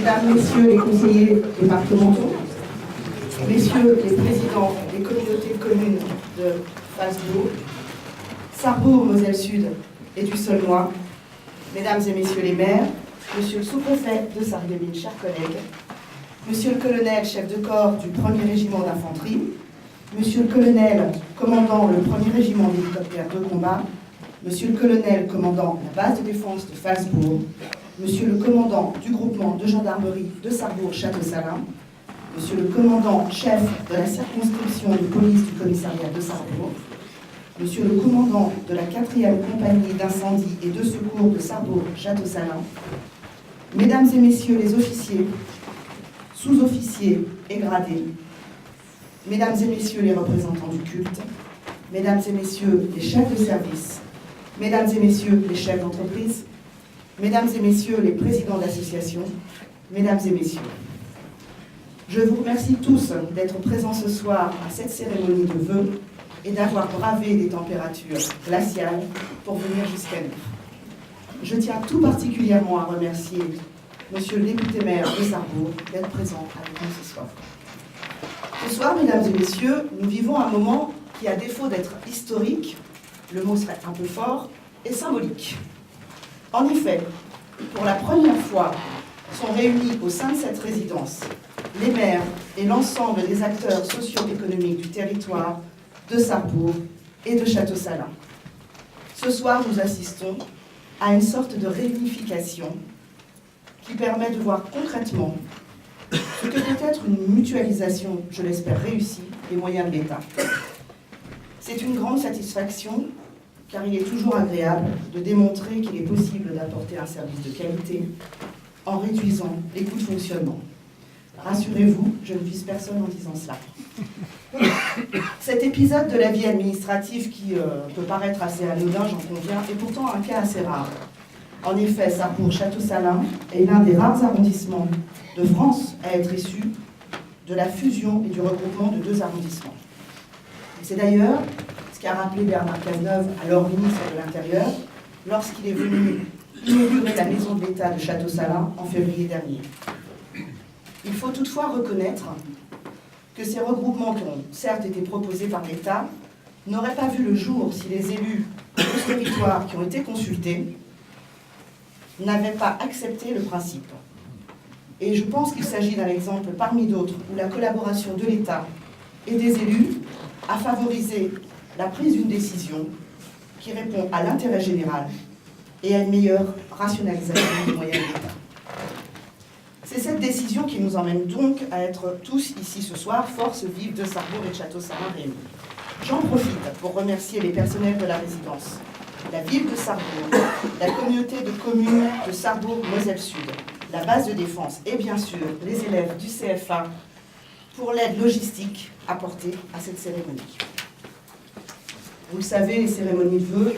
Mesdames, Messieurs les conseillers départementaux, Messieurs les présidents des communautés de communes de Phalsbourg, Sarrebourg-Moselle-Sud et du Saulnois, Mesdames et Messieurs les maires, Monsieur le sous-préfet de Sarreguemines, chers collègues, Monsieur le colonel chef de corps du 1er régiment d'infanterie, Monsieur le colonel commandant le 1er régiment d'hélicoptères de combat, Monsieur le colonel commandant la base de défense de Phalsbourg, Monsieur le commandant du groupement de gendarmerie de Sarrebourg-Château-Salins, Monsieur le commandant chef de la circonscription de police du commissariat de Sarrebourg, Monsieur le commandant de la 4e compagnie d'incendie et de secours de Sarrebourg-Château-Salins, Mesdames et Messieurs les officiers, sous-officiers et gradés, Mesdames et Messieurs les représentants du culte, Mesdames et Messieurs les chefs de service, Mesdames et Messieurs les chefs d'entreprise, Mesdames et Messieurs les présidents d'associations, Mesdames et Messieurs, je vous remercie tous d'être présents ce soir à cette cérémonie de vœux et d'avoir bravé des températures glaciales pour venir jusqu'à nous. Je tiens tout particulièrement à remercier Monsieur le député maire de Sarrebourg d'être présent avec nous ce soir. Ce soir, Mesdames et Messieurs, nous vivons un moment qui, à défaut d'être historique, le mot serait un peu fort, est symbolique. En effet, pour la première fois, sont réunis au sein de cette résidence les maires et l'ensemble des acteurs socio-économiques du territoire de Sarrebourg et de Château-Salins. Ce soir, nous assistons à une sorte de réunification qui permet de voir concrètement ce que peut être une mutualisation, je l'espère réussie, des moyens de l'État. C'est une grande satisfaction, car il est toujours agréable de démontrer qu'il est possible d'apporter un service de qualité en réduisant les coûts de fonctionnement. Rassurez-vous, je ne vise personne en disant cela. Cet épisode de la vie administrative qui peut paraître assez anodin, j'en conviens, est pourtant un cas assez rare. En effet, Sarrebourg-Château-Salins est l'un des rares arrondissements de France à être issu de la fusion et du regroupement de 2 arrondissements. C'est d'ailleurs ce qu'a rappelé Bernard Cazeneuve, alors ministre de l'Intérieur, lorsqu'il est venu inaugurer la maison de l'État de Château-Salins en février dernier. Il faut toutefois reconnaître que ces regroupements qui ont certes été proposés par l'État n'auraient pas vu le jour si les élus de ce territoire qui ont été consultés n'avaient pas accepté le principe. Et je pense qu'il s'agit d'un exemple parmi d'autres où la collaboration de l'État et des élus a favorisé la prise d'une décision qui répond à l'intérêt général et à une meilleure rationalisation des moyens de l'État. C'est cette décision qui nous emmène donc à être tous ici ce soir, forces vives de Sarrebourg et de Château-Salins réunis. J'en profite pour remercier les personnels de la résidence, la ville de Sarrebourg, la communauté de communes de Sarrebourg-Moselle-Sud, la base de défense et bien sûr les élèves du CFA pour l'aide logistique apportée à cette cérémonie. Vous le savez, les cérémonies de vœux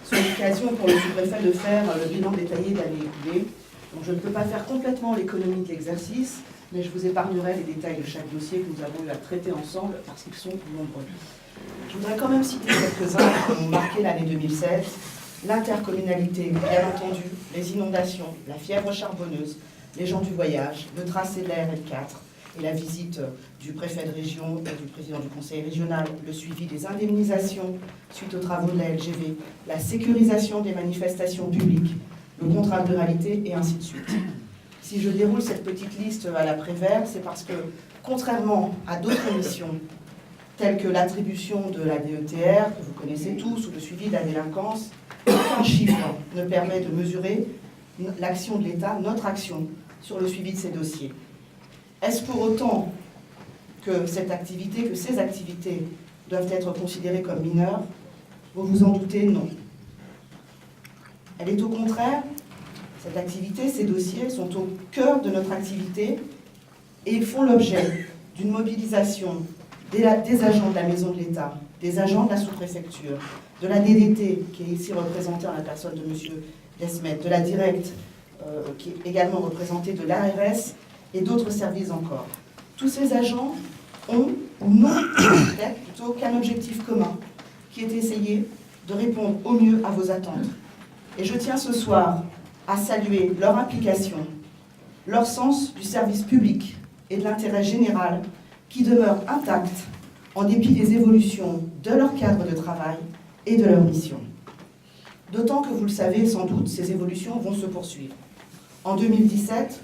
sont l'occasion pour le sous-préfet de faire le bilan détaillé de l'année écoulée. Donc je ne peux pas faire complètement l'économie de l'exercice, mais je vous épargnerai les détails de chaque dossier que nous avons eu à traiter ensemble parce qu'ils sont nombreux. Je voudrais quand même citer quelques-uns qui ont marqué l'année 2016. L'intercommunalité, bien entendu, les inondations, la fièvre charbonneuse, les gens du voyage, le tracé de la RL4 et la visite du préfet de région et du président du conseil régional, le suivi des indemnisations suite aux travaux de la LGV, la sécurisation des manifestations publiques, le contrat de ruralité et ainsi de suite. Si je déroule cette petite liste à la Prévert, c'est parce que, contrairement à d'autres missions, telles que l'attribution de la DETR, que vous connaissez tous, ou le suivi de la délinquance, aucun chiffre ne permet de mesurer l'action de l'État, notre action, sur le suivi de ces dossiers. Est-ce pour autant que cette activité, que ces activités doivent être considérées comme mineures? Vous vous en doutez, non. Elle est au contraire, cette activité, ces dossiers sont au cœur de notre activité et ils font l'objet d'une mobilisation des agents de la Maison de l'État, des agents de la sous-préfecture, de la DDT, qui est ici représentée en la personne de M. Desmet, de la Directe, qui est également représentée de l'ARS et d'autres services encore. Tous ces agents ont, ou n'ont peut-être plutôt qu'un objectif commun, qui est d'essayer de répondre au mieux à vos attentes. Et je tiens ce soir à saluer leur implication leur sens du service public et de l'intérêt général qui demeure intact en dépit des évolutions de leur cadre de travail et de leur mission. D'autant que, vous le savez sans doute, ces évolutions vont se poursuivre. En 2017,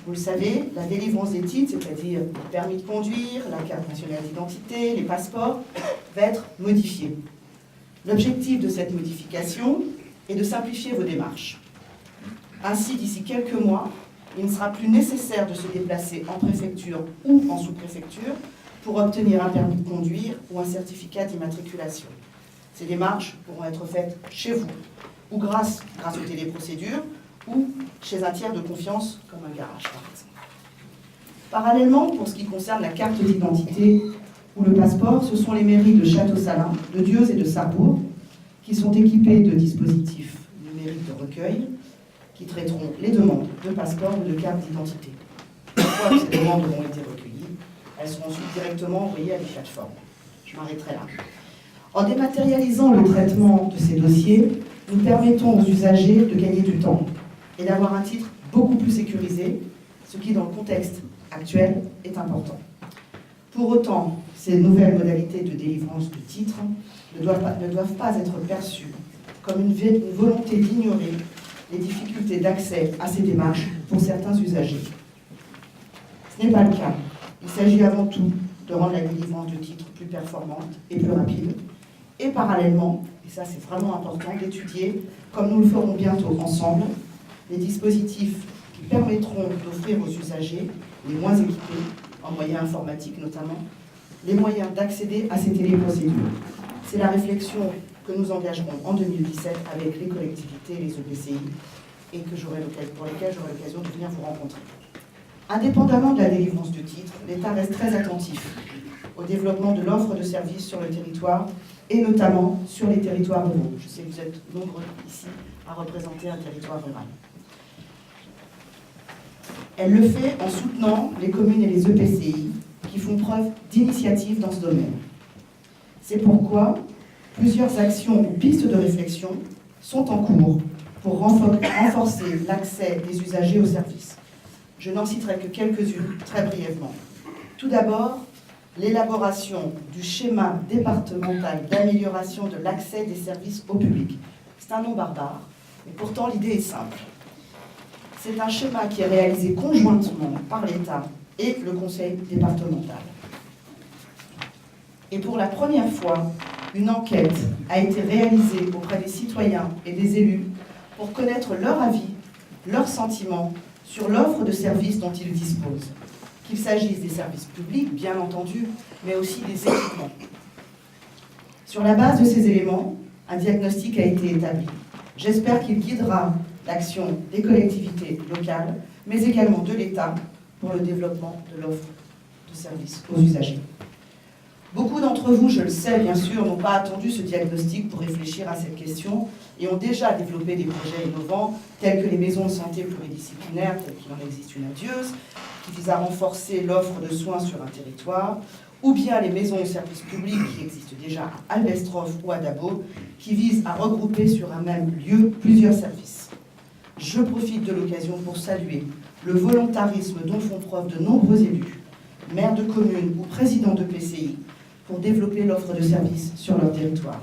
vous le savez, la délivrance des titres, c'est-à-dire le permis de conduire, la carte nationale d'identité, les passeports, va être modifiée. L'objectif de cette modification est de simplifier vos démarches. Ainsi, d'ici quelques mois, il ne sera plus nécessaire de se déplacer en préfecture ou en sous-préfecture pour obtenir un permis de conduire ou un certificat d'immatriculation. Ces démarches pourront être faites chez vous, ou grâce aux téléprocédures, ou chez un tiers de confiance, comme un garage par exemple. Parallèlement, pour ce qui concerne la carte d'identité ou le passeport, ce sont les mairies de Château-Salin, de Dieuze et de Sarrebourg qui sont équipées de dispositifs numériques de recueil qui traiteront les demandes de passeport ou de carte d'identité. Une fois que ces demandes auront été recueillies, elles seront ensuite directement envoyées à des plateformes. Je m'arrêterai là. En dématérialisant le traitement de ces dossiers, nous permettons aux usagers de gagner du temps et d'avoir un titre beaucoup plus sécurisé, ce qui, dans le contexte actuel, est important. Pour autant, ces nouvelles modalités de délivrance de titres ne doivent pas être perçues comme une volonté d'ignorer les difficultés d'accès à ces démarches pour certains usagers. Ce n'est pas le cas. Il s'agit avant tout de rendre la délivrance de titres plus performante et plus rapide, et parallèlement, et ça c'est vraiment important, d'étudier, comme nous le ferons bientôt ensemble, les dispositifs qui permettront d'offrir aux usagers les moins équipés, en moyens informatiques notamment, les moyens d'accéder à ces téléprocédures. C'est la réflexion que nous engagerons en 2017 avec les collectivités, les EPCI, et pour lesquelles j'aurai l'occasion de venir vous rencontrer. Indépendamment de la délivrance de titres, l'État reste très attentif au développement de l'offre de services sur le territoire, et notamment sur les territoires ruraux. Je sais que vous êtes nombreux ici à représenter un territoire rural. Elle le fait en soutenant les communes et les EPCI qui font preuve d'initiative dans ce domaine. C'est pourquoi plusieurs actions ou pistes de réflexion sont en cours pour renforcer l'accès des usagers aux services. Je n'en citerai que quelques-unes très brièvement. Tout d'abord, l'élaboration du schéma départemental d'amélioration de l'accès des services au public. C'est un nom barbare, mais pourtant l'idée est simple. C'est un schéma qui est réalisé conjointement par l'État et le conseil départemental. Et pour la première fois, une enquête a été réalisée auprès des citoyens et des élus pour connaître leur avis, leurs sentiments sur l'offre de services dont ils disposent. Qu'il s'agisse des services publics, bien entendu, mais aussi des équipements. Sur la base de ces éléments, un diagnostic a été établi. J'espère qu'il guidera l'action des collectivités locales, mais également de l'État pour le développement de l'offre de services aux usagers. Beaucoup d'entre vous, je le sais bien sûr, n'ont pas attendu ce diagnostic pour réfléchir à cette question et ont déjà développé des projets innovants tels que les maisons de santé pluridisciplinaires, telles qu'il en existe une à Dieuze, qui visent à renforcer l'offre de soins sur un territoire, ou bien les maisons de services publics qui existent déjà à Albestroff ou à Dabo, qui visent à regrouper sur un même lieu plusieurs services. Je profite de l'occasion pour saluer le volontarisme dont font preuve de nombreux élus, maires de communes ou présidents de PCI, pour développer l'offre de services sur leur territoire.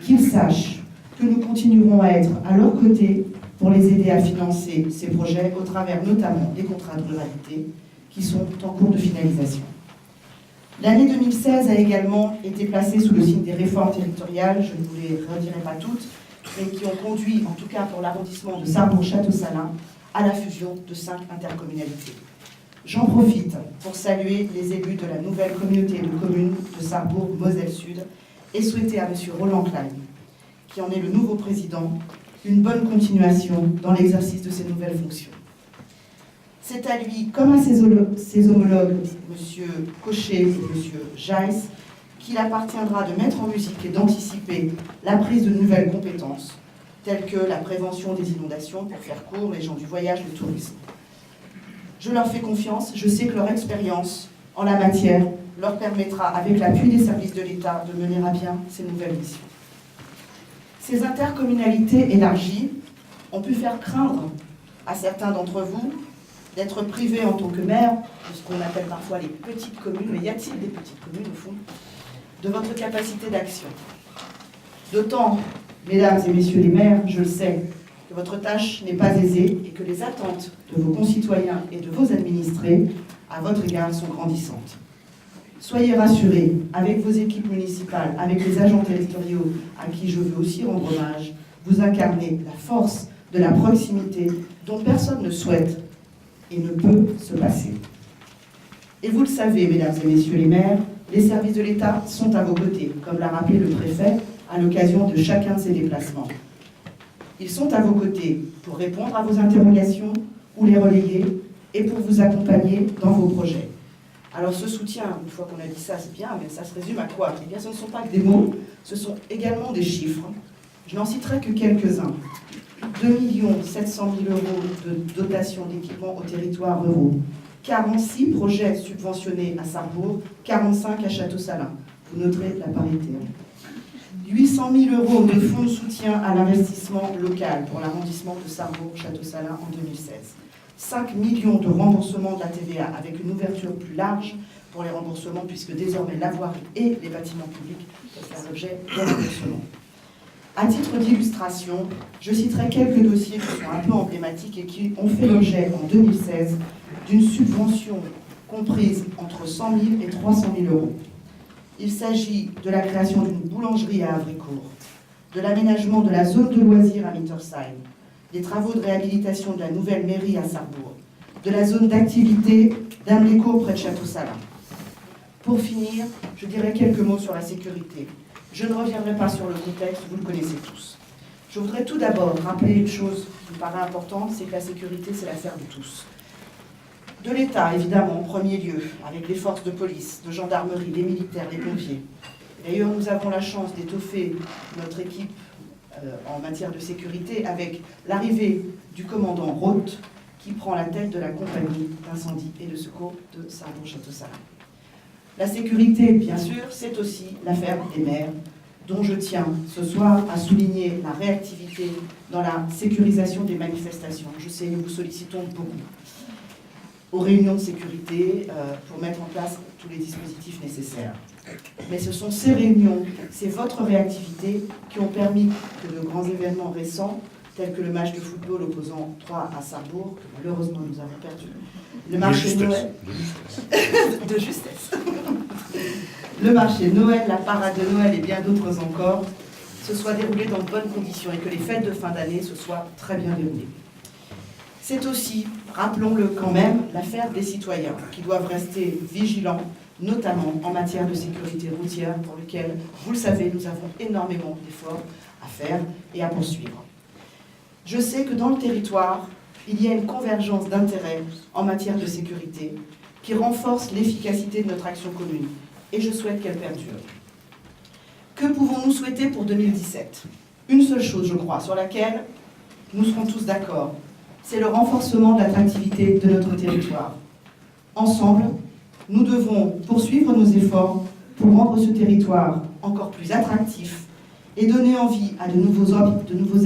Qu'ils sachent que nous continuerons à être à leur côté pour les aider à financer ces projets au travers notamment des contrats de ruralité qui sont en cours de finalisation. L'année 2016 a également été placée sous le signe des réformes territoriales, je ne vous les redirai pas toutes, mais qui ont conduit, en tout cas pour l'arrondissement de Sarrebourg-Château-Salin, à la fusion de 5 intercommunalités. J'en profite pour saluer les élus de la nouvelle communauté de communes de Sarrebourg-Moselle-Sud et souhaiter à M. Roland Klein, qui en est le nouveau président, une bonne continuation dans l'exercice de ses nouvelles fonctions. C'est à lui, comme à ses homologues, M. Cochet et M. Jaïs, qu'il appartiendra de mettre en musique et d'anticiper la prise de nouvelles compétences, telles que la prévention des inondations, pour faire court, les gens du voyage, le tourisme. Je leur fais confiance, je sais que leur expérience en la matière leur permettra, avec l'appui des services de l'État, de mener à bien ces nouvelles missions. Ces intercommunalités élargies ont pu faire craindre à certains d'entre vous d'être privé en tant que maire de ce qu'on appelle parfois les petites communes, mais y a-t-il des petites communes au fond, de votre capacité d'action. D'autant, mesdames et messieurs les maires, je le sais, que votre tâche n'est pas aisée et que les attentes de vos concitoyens et de vos administrés à votre égard sont grandissantes. Soyez rassurés, avec vos équipes municipales, avec les agents territoriaux à qui je veux aussi rendre hommage, vous incarnez la force de la proximité dont personne ne souhaite et ne peut se passer. Et vous le savez, mesdames et messieurs les maires, les services de l'État sont à vos côtés, comme l'a rappelé le préfet à l'occasion de chacun de ses déplacements. Ils sont à vos côtés pour répondre à vos interrogations ou les relayer et pour vous accompagner dans vos projets. Alors ce soutien, une fois qu'on a dit ça, c'est bien, mais ça se résume à quoi? Eh bien, ce ne sont pas que des mots, ce sont également des chiffres. Je n'en citerai que quelques-uns. 2 700 000 € de dotation d'équipement aux territoires ruraux, 46 projets subventionnés à Sarrebourg, 45 à Château-Salin. Vous noterez la parité. 800 000 € de fonds de soutien à l'investissement local pour l'arrondissement de Sarrebourg-Château-Salin en 2016. 5 millions de remboursements de la TVA avec une ouverture plus large pour les remboursements puisque désormais la voirie et les bâtiments publics peuvent faire l'objet d'un remboursement. À titre d'illustration, je citerai quelques dossiers qui sont un peu emblématiques et qui ont fait l'objet en 2016 d'une subvention comprise entre 100 000 et 300 000 €. Il s'agit de la création d'une boulangerie à Havricourt, de l'aménagement de la zone de loisirs à Mittersheim, des travaux de réhabilitation de la nouvelle mairie à Sarrebourg, de la zone d'activité d'Amlécourt près de Château-Salin. Pour finir, je dirai quelques mots sur la sécurité. Je ne reviendrai pas sur le contexte, vous le connaissez tous. Je voudrais tout d'abord rappeler une chose qui me paraît importante, c'est que la sécurité, c'est l'affaire de tous. De l'État, évidemment, en premier lieu, avec les forces de police, de gendarmerie, les militaires, les pompiers. D'ailleurs, nous avons la chance d'étoffer notre équipe en matière de sécurité avec l'arrivée du commandant Roth, qui prend la tête de la compagnie d'incendie et de secours de Sarrebourg-Château-Salin. La sécurité, bien sûr, c'est aussi l'affaire des maires, dont je tiens ce soir à souligner la réactivité dans la sécurisation des manifestations. Je sais, nous vous sollicitons beaucoup aux réunions de sécurité pour mettre en place tous les dispositifs nécessaires. Mais ce sont ces réunions, c'est votre réactivité qui ont permis que de grands événements récents, tels que le match de football opposant Troyes à Sarrebourg, que malheureusement nous avons perdu, le marché de Noël, de justesse, le marché de Noël, la parade de Noël et bien d'autres encore, se soient déroulés dans de bonnes conditions et que les fêtes de fin d'année se soient très bien déroulées. C'est aussi, rappelons-le quand même, l'affaire des citoyens qui doivent rester vigilants, notamment en matière de sécurité routière, pour lequel, vous le savez, nous avons énormément d'efforts à faire et à poursuivre. Je sais que dans le territoire, il y a une convergence d'intérêts en matière de sécurité qui renforce l'efficacité de notre action commune, et je souhaite qu'elle perdure. Que pouvons-nous souhaiter pour 2017? Une seule chose, je crois, sur laquelle nous serons tous d'accord, c'est le renforcement de l'attractivité de notre territoire. Ensemble, nous devons poursuivre nos efforts pour rendre ce territoire encore plus attractif et donner envie à de nouveaux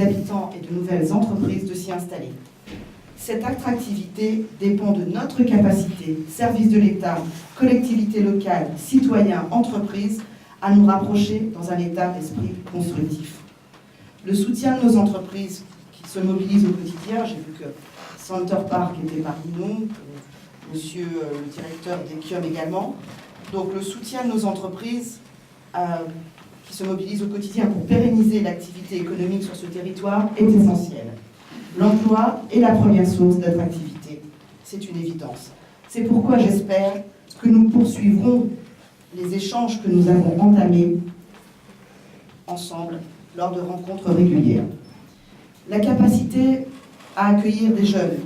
habitants et de nouvelles entreprises de s'y installer. Cette attractivité dépend de notre capacité, services de l'État, collectivités locales, citoyens, entreprises, à nous rapprocher dans un état d'esprit constructif. Le soutien de nos entreprises qui se mobilisent au quotidien, j'ai vu que Center Park était parmi nous, monsieur le directeur d'Ekiom également, donc le soutien de nos entreprises qui se mobilisent au quotidien pour pérenniser l'activité économique sur ce territoire est essentiel. L'emploi est la première source d'attractivité, c'est une évidence. C'est pourquoi j'espère que nous poursuivrons les échanges que nous avons entamés ensemble lors de rencontres régulières. La capacité à accueillir des jeunes,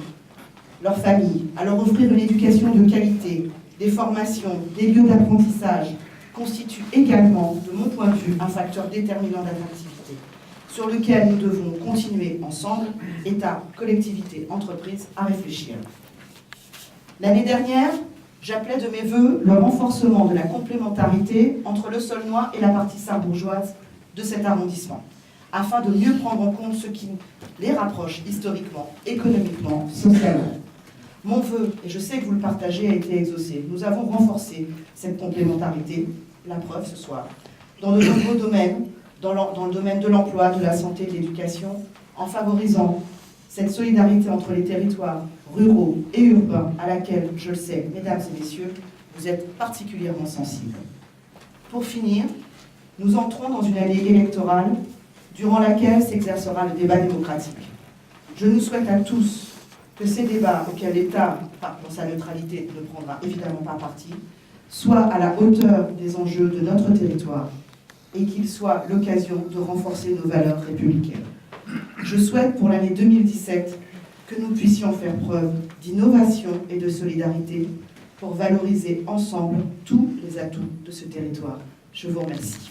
leurs familles, à leur offrir une éducation de qualité, des formations, des lieux d'apprentissage, constitue également, de mon point de vue, un facteur déterminant d'attractivité, sur lequel nous devons continuer ensemble, État, collectivités, entreprises, à réfléchir. L'année dernière, j'appelais de mes voeux le renforcement de la complémentarité entre le Saulnois et la partie sarrebourgeoise de cet arrondissement, afin de mieux prendre en compte ce qui les rapproche historiquement, économiquement, socialement. Mon vœu, et je sais que vous le partagez, a été exaucé. Nous avons renforcé cette complémentarité, la preuve ce soir, dans de nombreux domaines, dans le domaine de l'emploi, de la santé, de l'éducation, en favorisant cette solidarité entre les territoires ruraux et urbains à laquelle, je le sais, mesdames et messieurs, vous êtes particulièrement sensibles. Pour finir, nous entrons dans une année électorale durant laquelle s'exercera le débat démocratique. Je nous souhaite à tous que ces débats auxquels l'État, dans sa neutralité, ne prendra évidemment pas parti, soient à la hauteur des enjeux de notre territoire et qu'ils soient l'occasion de renforcer nos valeurs républicaines. Je souhaite pour l'année 2017 que nous puissions faire preuve d'innovation et de solidarité pour valoriser ensemble tous les atouts de ce territoire. Je vous remercie.